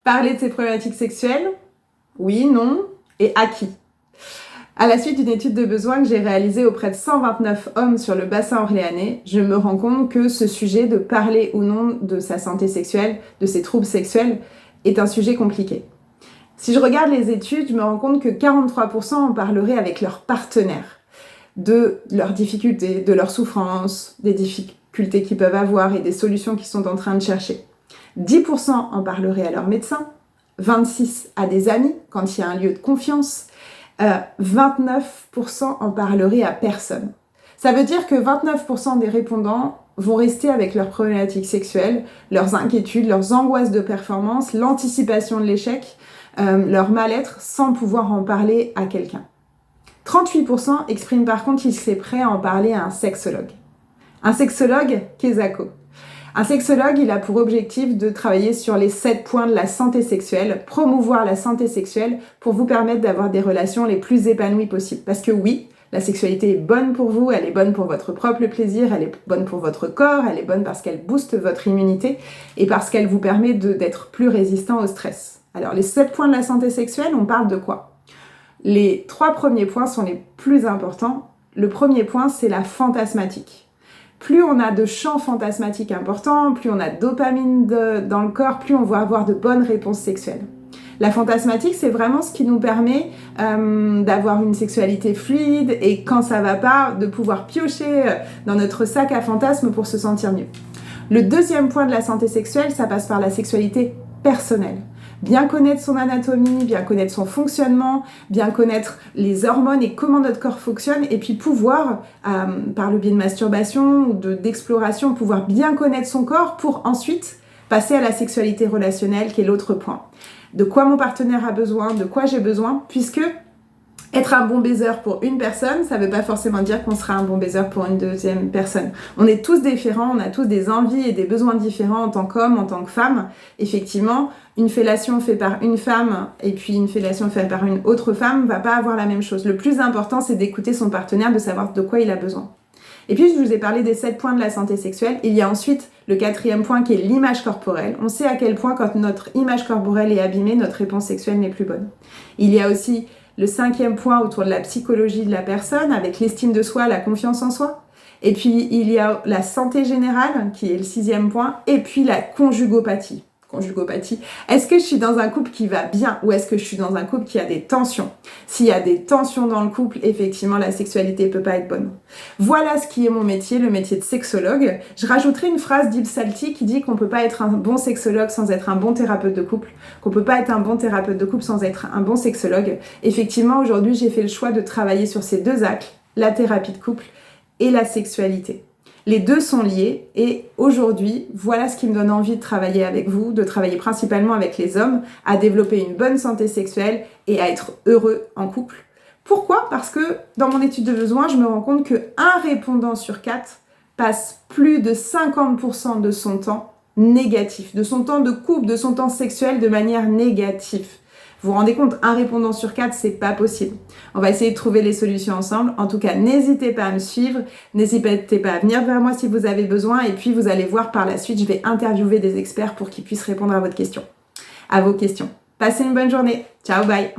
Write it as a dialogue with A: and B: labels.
A: Parler de ses problématiques sexuelles? Oui, non, et à qui? À la suite d'une étude de besoin que j'ai réalisée auprès de 129 hommes sur le bassin orléanais, je me rends compte que ce sujet de parler ou non de sa santé sexuelle, de ses troubles sexuels, est un sujet compliqué. Si je regarde les études, je me rends compte que 43% en parleraient avec leur partenaire, de leurs difficultés, de leurs souffrances, des difficultés qu'ils peuvent avoir et des solutions qu'ils sont en train de chercher. 10% en parleraient à leur médecin, 26% à des amis quand il y a un lieu de confiance, 29% en parleraient à personne. Ça veut dire que 29% des répondants vont rester avec leurs problématiques sexuelles, leurs inquiétudes, leurs angoisses de performance, l'anticipation de l'échec, leur mal-être sans pouvoir en parler à quelqu'un. 38% expriment par contre qu'ils seraient prêts à en parler à un sexologue. Un sexologue, Kesako. Un sexologue, il a pour objectif de travailler sur les 7 points de la santé sexuelle, promouvoir la santé sexuelle pour vous permettre d'avoir des relations les plus épanouies possibles. Parce que oui, la sexualité est bonne pour vous, elle est bonne pour votre propre plaisir, elle est bonne pour votre corps, elle est bonne parce qu'elle booste votre immunité et parce qu'elle vous permet d'être plus résistant au stress. Alors les 7 points de la santé sexuelle, on parle de quoi? Les 3 premiers points sont les plus importants. Le premier point, c'est la fantasmatique. Plus on a de champs fantasmatiques importants, plus on a de dopamine dans le corps, plus on va avoir de bonnes réponses sexuelles. La fantasmatique, c'est vraiment ce qui nous permet d'avoir une sexualité fluide et quand ça va pas, de pouvoir piocher dans notre sac à fantasmes pour se sentir mieux. Le deuxième point de la santé sexuelle, ça passe par la sexualité personnelle. Bien connaître son anatomie, bien connaître son fonctionnement, bien connaître les hormones et comment notre corps fonctionne, et puis pouvoir, par le biais de masturbation ou d'exploration, pouvoir bien connaître son corps pour ensuite passer à la sexualité relationnelle, qui est l'autre point. De quoi mon partenaire a besoin, de quoi j'ai besoin, puisque être un bon baiser pour une personne, ça ne veut pas forcément dire qu'on sera un bon baiser pour une deuxième personne. On est tous différents, on a tous des envies et des besoins différents en tant qu'homme, en tant que femme. Effectivement, une fellation faite par une femme et puis une fellation faite par une autre femme ne va pas avoir la même chose. Le plus important, c'est d'écouter son partenaire, de savoir de quoi il a besoin. Et puis, je vous ai parlé des 7 points de la santé sexuelle. Il y a ensuite le 4e point qui est l'image corporelle. On sait à quel point, quand notre image corporelle est abîmée, notre réponse sexuelle n'est plus bonne. Il y a aussi le 5e point autour de la psychologie de la personne, avec l'estime de soi, la confiance en soi. Et puis, il y a la santé générale, qui est le 6e point, et puis la conjugopathie. Conjugopathie. Est-ce que je suis dans un couple qui va bien ou est-ce que je suis dans un couple qui a des tensions? S'il y a des tensions dans le couple, effectivement, la sexualité peut pas être bonne. Voilà ce qui est mon métier, le métier de sexologue. Je rajouterai une phrase d'Ibn Salti qui dit qu'on peut pas être un bon sexologue sans être un bon thérapeute de couple, qu'on peut pas être un bon thérapeute de couple sans être un bon sexologue. Effectivement, aujourd'hui, j'ai fait le choix de travailler sur ces 2 axes, la thérapie de couple et la sexualité. Les 2 sont liés et aujourd'hui, voilà ce qui me donne envie de travailler avec vous, de travailler principalement avec les hommes, à développer une bonne santé sexuelle et à être heureux en couple. Pourquoi? Parce que dans mon étude de besoin, je me rends compte qu'un répondant sur 4 passe plus de 50% de son temps négatif, de son temps de couple, de son temps sexuel de manière négative. Vous vous rendez compte, un répondant sur 4, c'est pas possible. On va essayer de trouver les solutions ensemble. En tout cas, n'hésitez pas à me suivre, n'hésitez pas à venir vers moi si vous avez besoin et puis vous allez voir par la suite, je vais interviewer des experts pour qu'ils puissent répondre à vos questions. Passez une bonne journée. Ciao, bye.